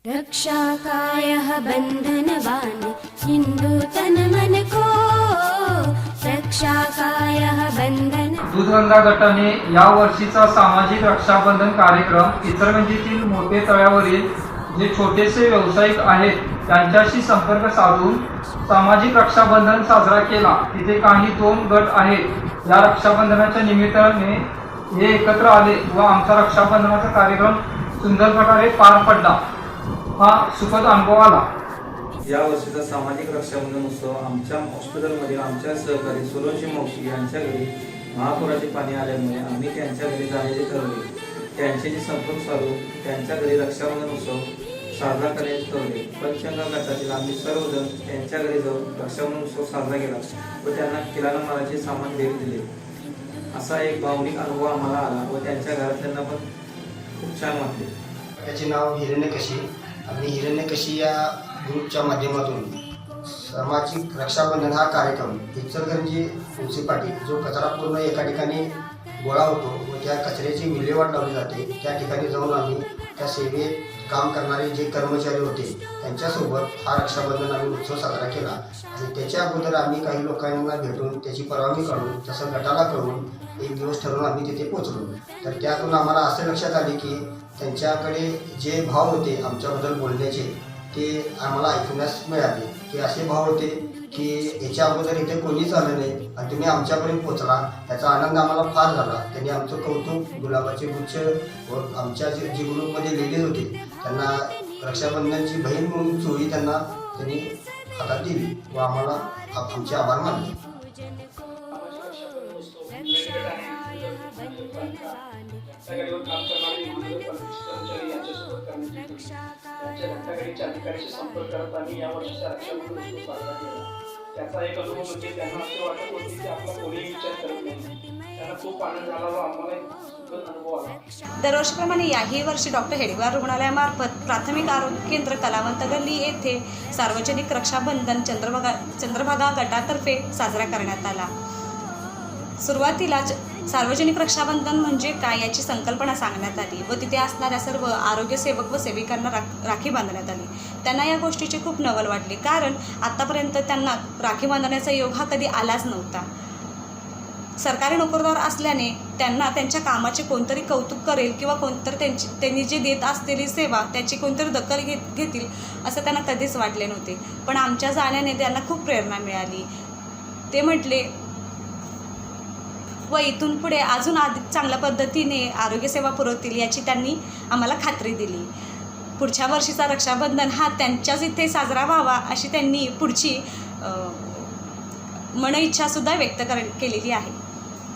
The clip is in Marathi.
रक्षाकायः बन्धनवान् हिंदू तन मन को रक्षाकायः बंधन। दूधगंगा गटाने या वर्षीचा सामाजिक रक्षाबंधन कार्यक्रम इचलकरंजीतील मोठे तळ्यावरील जे छोटेसे व्यावसायिक आहेत त्यांच्याशी संपर्क साधून सामाजिक रक्षाबंधन साजरा केला। तिथे काही 2 गट आहेत। या रक्षाबंधनाच्या निमित्ताने हे एकत्र आले व आमचा रक्षाबंधनाचा कार्यक्रम सुंदर प्रकारे पार पडला। हा सुखद अनुभव आला। या वर्षीचा सामाजिक रक्षाबंधन उत्सव आमच्या हॉस्पिटलमधील आमच्या सहकारी सुरवंशी मावशी यांच्या घरी महापुराचे पाणी आल्यामुळे आम्ही त्यांच्या घरी जाण्याचे ठरवले। त्यांच्याशी संपर्क साधून त्यांच्या घरी रक्षाबंधन उत्सव साजरा करण्याचे ठरवले। पंचगंगा गटातील आम्ही सर्वजण त्यांच्या घरी जाऊन रक्षाबंधन उत्सव साजरा केला व त्यांना किराणा मालाचे सामान भेट दिले। असा एक भावनिक अनुभव आम्हाला आला व त्यांच्या घरातल्यांना पण खूप छान वाटले। त्याचे नाव हिरण्यकशी। आम्ही हिरण्यकशी या ग्रुपच्या माध्यमातून सामाजिक रक्षाबंधन हा कार्यक्रम इचलकरंजी म्युनिसिपालिटी जो कचरा पूर्ण एका ठिकाणी गोळा होतो व त्या कचऱ्याची विल्हेवाट लावली जाते त्या ठिकाणी जाऊन आम्ही त्या सेवेत काम करणारे जे कर्मचारी होते त्यांच्यासोबत हा रक्षाबंधन आम्ही उत्सव साजरा केला। आणि त्याच्या अगोदर आम्ही काही लोकांना भेटून त्याची परवानगी काढून तसं गटाला करून एक दिवस ठरवून आम्ही तिथे पोचलो। तर त्यातून आम्हाला असे लक्षात आले की त्यांच्याकडे जे भाव होते आमच्याबद्दल बोलण्याचे ते आम्हाला ऐकण्यास मिळाले की असे भाव होते की याच्या अगोदर इथे कोणीच आलं नाही आणि तुम्ही आमच्यापर्यंत पोचला, याचा आनंद आम्हाला फार झाला। त्यांनी आमचं कौतुक, गुलाबाचे गुच्छ व आमच्या जे ग्रुपमध्ये लेडीज होते त्यांना रक्षाबंधनची बहीण म्हणून चोळी त्यांनी हातात दिली व आम्हाला आमचे आभार मानले। अधिकाऱ्याशी संपर्क करत आम्ही या वर्षीचा रक्षाबंधन उत्सव साजरा केला। त्याचा एक अनुभव म्हणजे त्यांना असे वाटत होते की आपला कोणीही विचार करत नाही। त्यांना खूप आनंद झाला व आम्हाला एक सुखद अनुभव आला। दरवर्षीप्रमाणे याही वर्षी डॉक्टर हेडगेवार रुग्णालयामार्फत प्राथमिक आरोग्य केंद्र कलावंत गल्ली येथे सार्वजनिक रक्षाबंधन चंद्रभागा गटातर्फे साजरा करण्यात आला। सुरुवातीलाच सार्वजनिक रक्षाबंधन म्हणजे काय याची संकल्पना सांगण्यात आली व तिथे असणाऱ्या सर्व आरोग्यसेवक व सेविकांना राखी बांधण्यात आली। त्यांना या गोष्टीची खूप नवल वाटली कारण आत्तापर्यंत त्यांना राखी बांधण्याचा योग हा कधी आलाच नव्हता। सरकारी नोकरदार असल्याने त्यांना त्यांच्या कामाचे कोणतरी कौतुक करेल किंवा कोणतरी त्यांनी जे देत असलेली सेवा त्याची कोणतरी दखल घेतील असं त्यांना कधीच वाटले नव्हते। पण आमच्या जाण्याने त्यांना खूप प्रेरणा मिळाली। ते म्हटले व इथून पुढे अजून अधिक चांगल्या पद्धतीने आरोग्यसेवा पुरवतील याची त्यांनी आम्हाला खात्री दिली। पुढच्या वर्षीचा रक्षाबंधन हा त्यांच्याच इथे साजरा व्हावा अशी त्यांनी पुढची मन इच्छासुद्धा व्यक्त केलेली आहे।